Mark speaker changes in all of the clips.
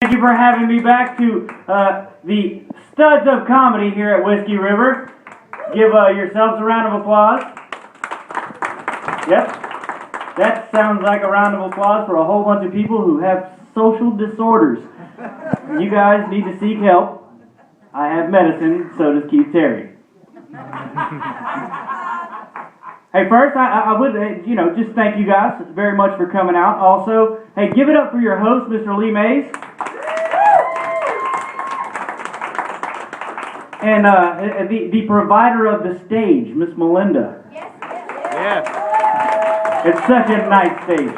Speaker 1: Thank you for having me back to the studs of comedy here at Whiskey River. Give yourselves a round of applause. Yep, that sounds like a round of applause for a whole bunch of people who have social disorders. You guys need to seek help. I have medicine, so does Keith Terry. Hey, first, I would, just thank you guys very much for coming out. Also, hey, give it up for your host, Mr. Lee Mays. And the provider of the stage, Miss Melinda.
Speaker 2: Yes.
Speaker 1: Yeah. It's such a nice stage.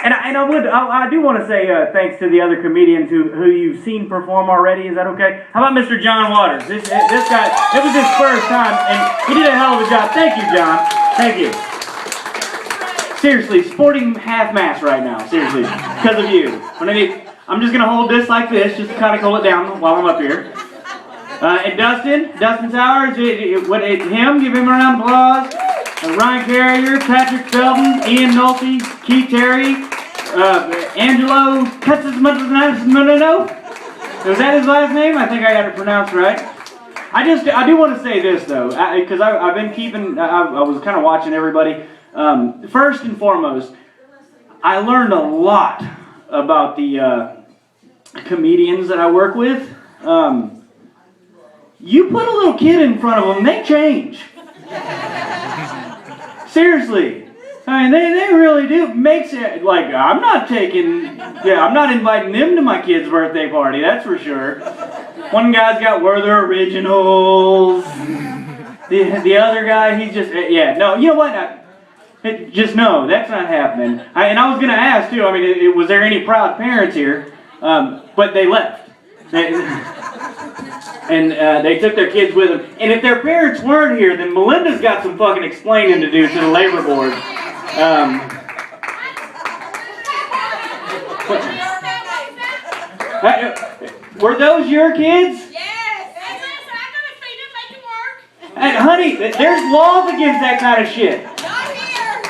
Speaker 1: And I do want to say thanks to the other comedians who you've seen perform already. Is that okay? How about Mr. John Waters? This guy, it was his first time, and he did a hell of a job. Thank you, John. Thank you. Seriously, sporting half-mast right now. Seriously, because of you. I'm just going to hold this like this, just to kind of cool it down while I'm up here. And Dustin Towers, him, give him a round of applause. Ryan Carrier, Patrick Felton, Ian Nolte, Keith Terry, Angelo Cutzismanano. Was that his last name? I think I got it pronounced right. I do want to say this though, because I've been keeping, I was kind of watching everybody. First and foremost, I learned a lot about the comedians that I work with. You put a little kid in front of them, they change. Seriously. I mean, they really do. Makes it, like, I'm not inviting them to my kid's birthday party, that's for sure. One guy's got Werther Originals. The other guy, he's just, no, you know what? Just no, that's not happening. And I was going to ask, too, I mean, was there any proud parents here? But they left. And they took their kids with them. And if their parents weren't here, then Melinda's got some fucking explaining to do to the labor board. Were those your kids?
Speaker 2: Yes. I'm gonna feed them, make them work.
Speaker 1: Hey, honey, there's laws against that kind of shit.
Speaker 2: Not here.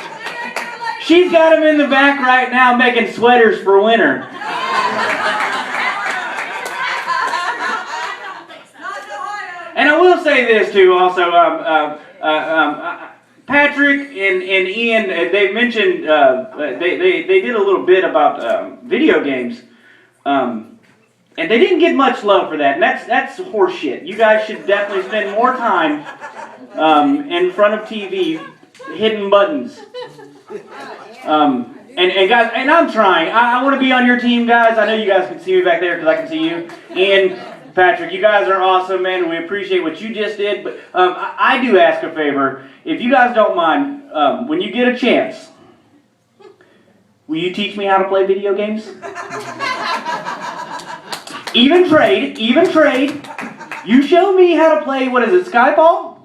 Speaker 1: She's got them in the back right now making sweaters for winter. And I will say this too, also, Patrick and Ian, they mentioned, they did a little bit about video games, and they didn't get much love for that, and that's horseshit. You guys should definitely spend more time in front of TV hitting buttons. And guys, and I'm trying. I want to be on your team, guys. I know you guys can see me back there because I can see you. And Patrick, you guys are awesome, man. We appreciate what you just did. But I do ask a favor. If you guys don't mind, when you get a chance, will you teach me how to play video games? Even trade. You show me how to play, what is it, Skyfall?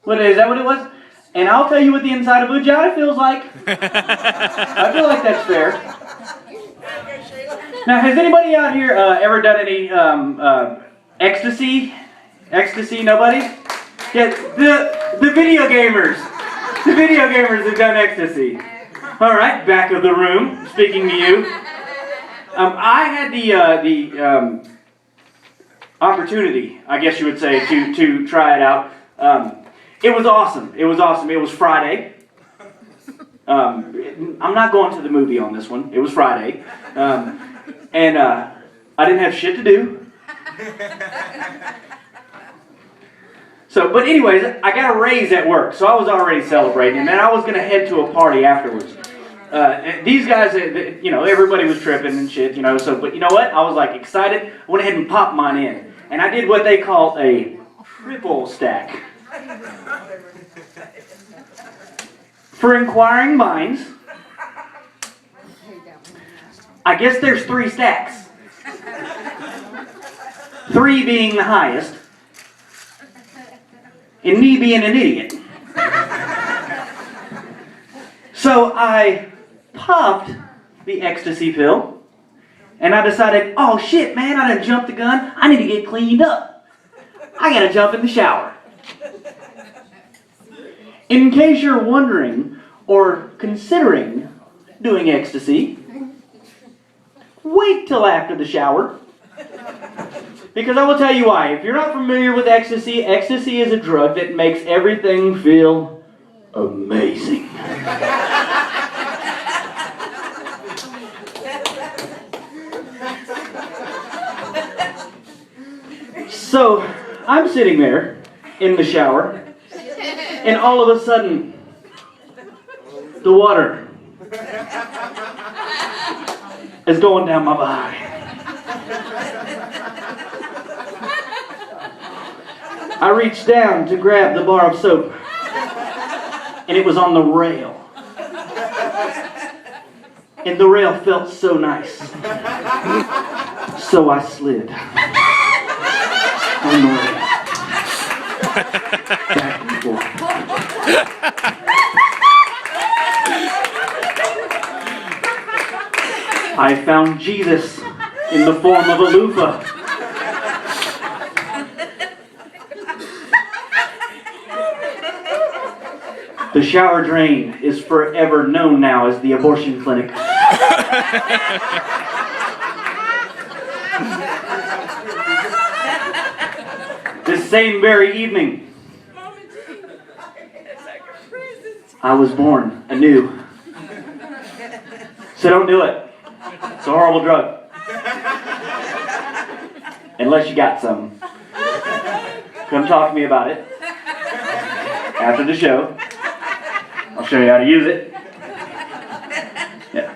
Speaker 1: Is that what it was? And I'll tell you what the inside of Vagina feels like. I feel like that's fair. Now, has anybody out here ever done any ecstasy? Ecstasy, nobody? Yeah, the video gamers. The video gamers have done ecstasy. All right, back of the room, speaking to you. I had the opportunity, I guess you would say, to try it out. It was awesome. It was Friday. I'm not going to the movie on this one. It was Friday. And I didn't have shit to do. But anyways, I got a raise at work, so I was already celebrating, and then I was going to head to a party afterwards. And these guys, everybody was tripping and shit, but you know what? I was like excited. I went ahead and popped mine in. And I did what they call a triple stack. For inquiring minds, I guess there's 3 stacks. 3 being the highest, and me being an idiot. So I popped the ecstasy pill, and I decided, oh shit, man, I done jumped the gun. I need to get cleaned up. I gotta jump in the shower. In case you're wondering or considering doing ecstasy, wait till after the shower. Because I will tell you why. If you're not familiar with ecstasy, ecstasy is a drug that makes everything feel amazing. So, I'm sitting there in the shower, and all of a sudden, the water is going down my body. I reached down to grab the bar of soap, and it was on the rail. And the rail felt so nice. So I slid on the rail. Back and forth. I found Jesus in the form of a loofah. The shower drain is forever known now as the abortion clinic. This same very evening, I was born anew. So don't do it. It's a horrible drug. Unless you got some. Come talk to me about it after the show. I'll show you how to use it. Yeah.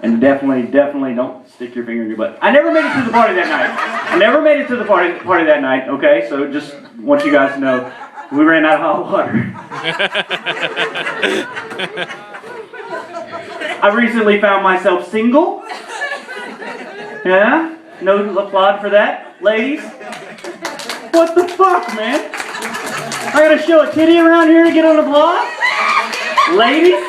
Speaker 1: And definitely don't stick your finger in your butt. I never made it to the party that night. Party that night, okay? So just want you guys to know, we ran out of hot water. I recently found myself single. Yeah? No applaud for that, ladies? What the fuck, man? I gotta show a titty around here to get an applause? Ladies?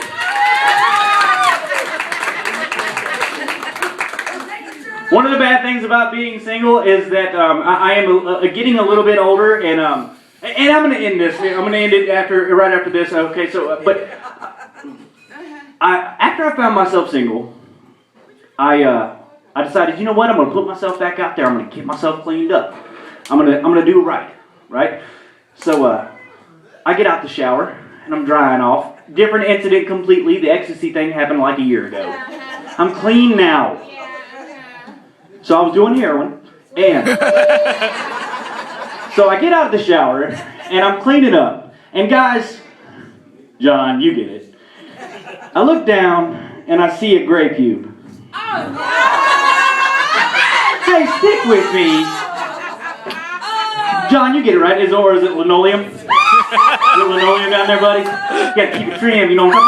Speaker 1: One of the bad things about being single is that I am getting a little bit older, and I'm gonna end this. I'm gonna end it right after this. Okay, so after I found myself single, I decided, you know what? I'm gonna put myself back out there. I'm gonna get myself cleaned up. I'm gonna do it right? So I get out the shower and I'm drying off. Different incident completely. The ecstasy thing happened like a year ago. I'm clean now. So I was doing heroin, and so I get out of the shower and I'm cleaning up. And guys, John, you get it. I look down and I see a gray pube. Hey, stick with me. John, you get it, right? Or is it linoleum? Is it linoleum down there, buddy? You gotta keep it trimmed, you know what I'm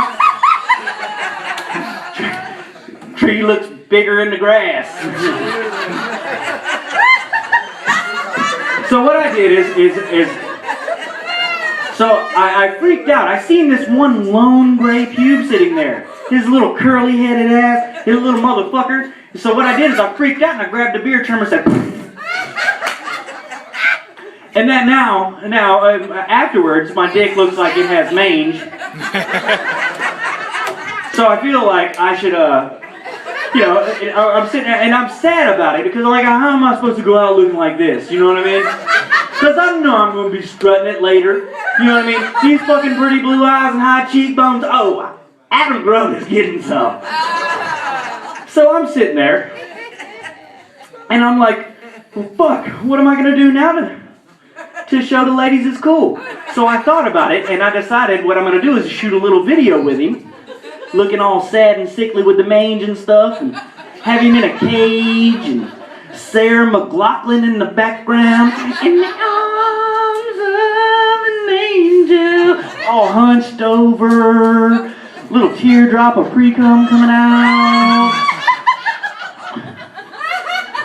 Speaker 1: talking about? Tree looks bigger in the grass. So what I did is so I freaked out. I seen this one lone gray pube sitting there. His little curly-headed ass, his little motherfucker. So what I did is I freaked out and I grabbed a beer trimmer and said, and that now afterwards, my dick looks like it has mange. So I feel like I should, I'm sitting there and I'm sad about it because like, how am I supposed to go out looking like this? You know what I mean? Because I know I'm going to be strutting it later. You know what I mean? These fucking pretty blue eyes and high cheekbones. Oh, Adam Grubb is getting some. So I'm sitting there and I'm like, well, fuck, what am I going to do now to show the ladies it's cool? So I thought about it and I decided what I'm going to do is shoot a little video with him, looking all sad and sickly with the mange and stuff, and have him in a cage, and Sarah McLachlan in the background, in the arms of an angel, all hunched over, little teardrop of pre-cum coming out.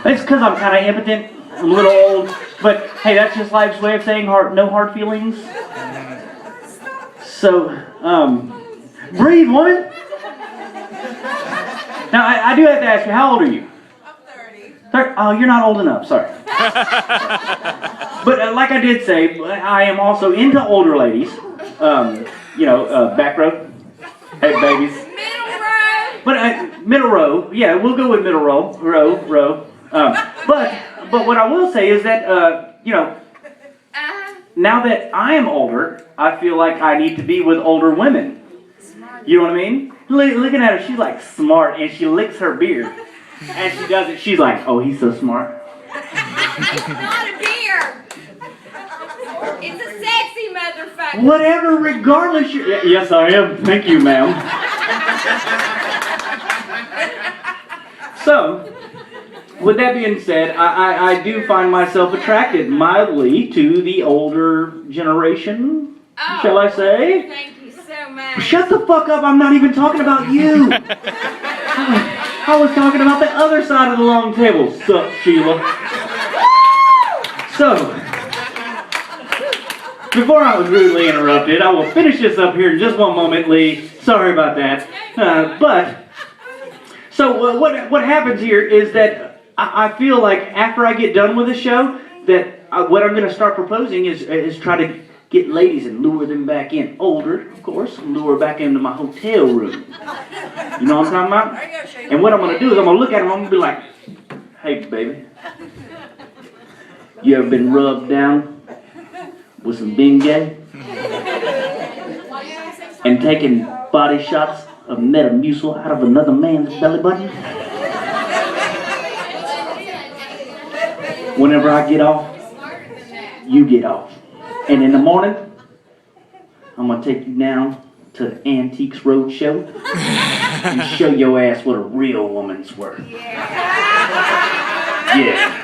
Speaker 1: It's because I'm kind of impotent, I'm a little old, but hey, that's just life's way of saying no hard feelings. So, breathe, woman. Now, I do have to ask you, how old are you?
Speaker 2: I'm
Speaker 1: 30. Oh, you're not old enough, sorry. But like I did say, I am also into older ladies. Back row. Hey, babies.
Speaker 2: Middle row.
Speaker 1: But Middle row. Yeah, we'll go with middle row. Row. But what I will say is that now that I am older, I feel like I need to be with older women. You know what I mean? Looking at her, she's like smart, and she licks her beard. As she does it, she's like, "Oh, he's so smart."
Speaker 2: It's not a beard. It's a sexy motherfucker.
Speaker 1: Whatever, regardless. Yes, I am. Thank you, ma'am. So, with that being said, I do find myself attracted mildly to the older generation, shall I say?
Speaker 2: Thank you so much.
Speaker 1: Shut the fuck up, I'm not even talking about you. I was talking about the other side of the long table. Sup, Sheila? So, before I was rudely interrupted, I will finish this up here in just one moment, Lee. Sorry about that. So what happens here is that I feel like after I get done with the show, that what I'm going to start proposing is try to get ladies and lure them back in. Older, of course, lure back into my hotel room. You know what I'm talking about? And what I'm going to do is I'm going to look at them, I'm going to be like, "Hey, baby, you ever been rubbed down with some Bengay and taking body shots of Metamucil out of another man's belly button? Whenever I get off, you get off. And in the morning, I'm going to take you down to the Antiques Roadshow and show your ass what a real woman's worth." Yeah.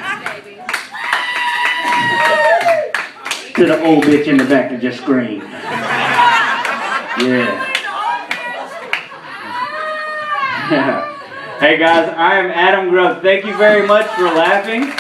Speaker 1: To the old bitch in the back that just screamed. Yeah. Hey guys, I am Adam Grubb. Thank you very much for laughing.